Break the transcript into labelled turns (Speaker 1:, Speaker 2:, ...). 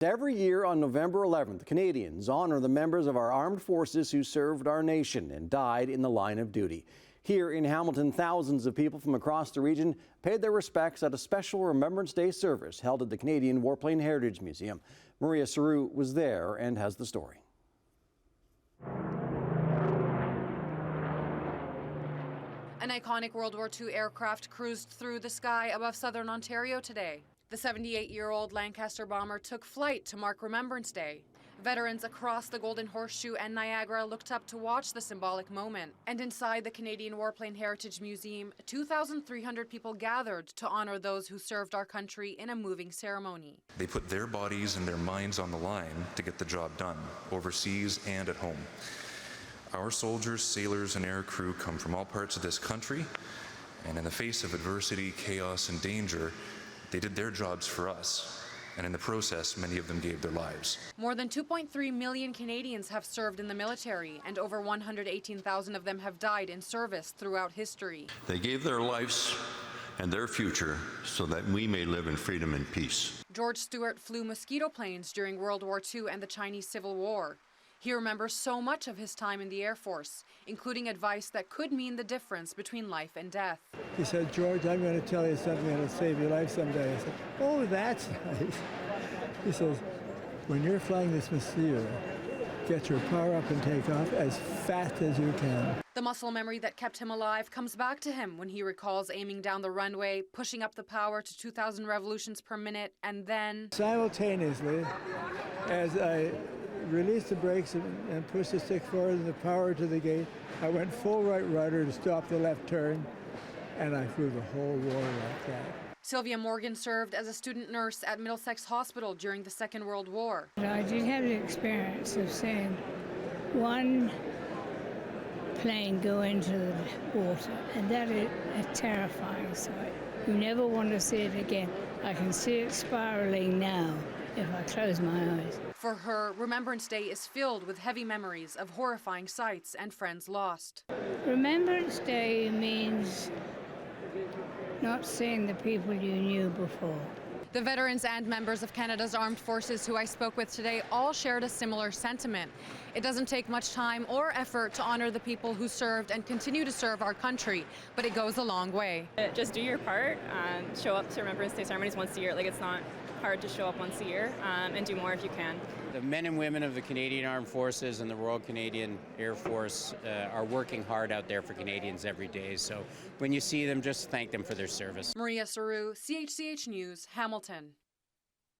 Speaker 1: Every year on November 11th, Canadians honor the members of our armed forces who served our nation and died in the line of duty. Here in Hamilton, thousands of people from across the region paid their respects at a special Remembrance Day service held at the Canadian Warplane Heritage Museum. Maria Saru was there and has the story.
Speaker 2: An iconic World War II aircraft cruised through the sky above southern Ontario today. The 78-year-old Lancaster bomber took flight to mark Remembrance Day. Veterans across the Golden Horseshoe and Niagara looked up to watch the symbolic moment. And inside the Canadian Warplane Heritage Museum, 2,300 people gathered to honor those who served our country in a moving ceremony.
Speaker 3: They put their bodies and their minds on the line to get the job done, overseas and at home. Our soldiers, sailors, and air crew come from all parts of this country, and in the face of adversity, chaos, and danger, they did their jobs for us, and in the process, many of them gave their lives.
Speaker 2: More than 2.3 million Canadians have served in the military, and over 118,000 of them have died in service throughout history.
Speaker 4: They gave their lives and their future so that we may live in freedom and peace.
Speaker 2: George Stewart flew Mosquito planes during World War II and the Chinese Civil War. He remembers so much of his time in the Air Force, including advice that could mean the difference between life and death.
Speaker 5: He said, "George, I'm going to tell you something that'll save your life someday." I said, "Oh, that's nice." He says, "When you're flying this Mosquito, get your power up and take off as fast as you can."
Speaker 2: The muscle memory that kept him alive comes back to him when he recalls aiming down the runway, pushing up the power to 2,000 revolutions per minute, and then
Speaker 5: Simultaneously, as I released the brakes and pushed the stick forward and the power to the gate, I went full right rudder to stop the left turn, and I flew the whole war like that.
Speaker 2: Sylvia Morgan served as a student nurse at Middlesex Hospital during the Second World War.
Speaker 6: I did have the experience of seeing one plane go into the water, and that is a terrifying sight. You never want to see it again. I can see it spiraling now if I close my eyes.
Speaker 2: For her, Remembrance Day is filled with heavy memories of horrifying sights and friends lost.
Speaker 6: Remembrance Day means not seeing the people you knew before.
Speaker 2: The veterans and members of Canada's armed forces who I spoke with today all shared a similar sentiment. It doesn't take much time or effort to honor the people who served and continue to serve our country, but it goes a long way.
Speaker 7: Just do your part, show up to Remembrance Day ceremonies once a year. Like, it's not hard to show up once a year, and do more if you can.
Speaker 8: The men and women of the Canadian Armed Forces and the Royal Canadian Air Force are working hard out there for Canadians every day. So when you see them, just thank them for their service.
Speaker 2: Maria Saru, CHCH News, Hamilton.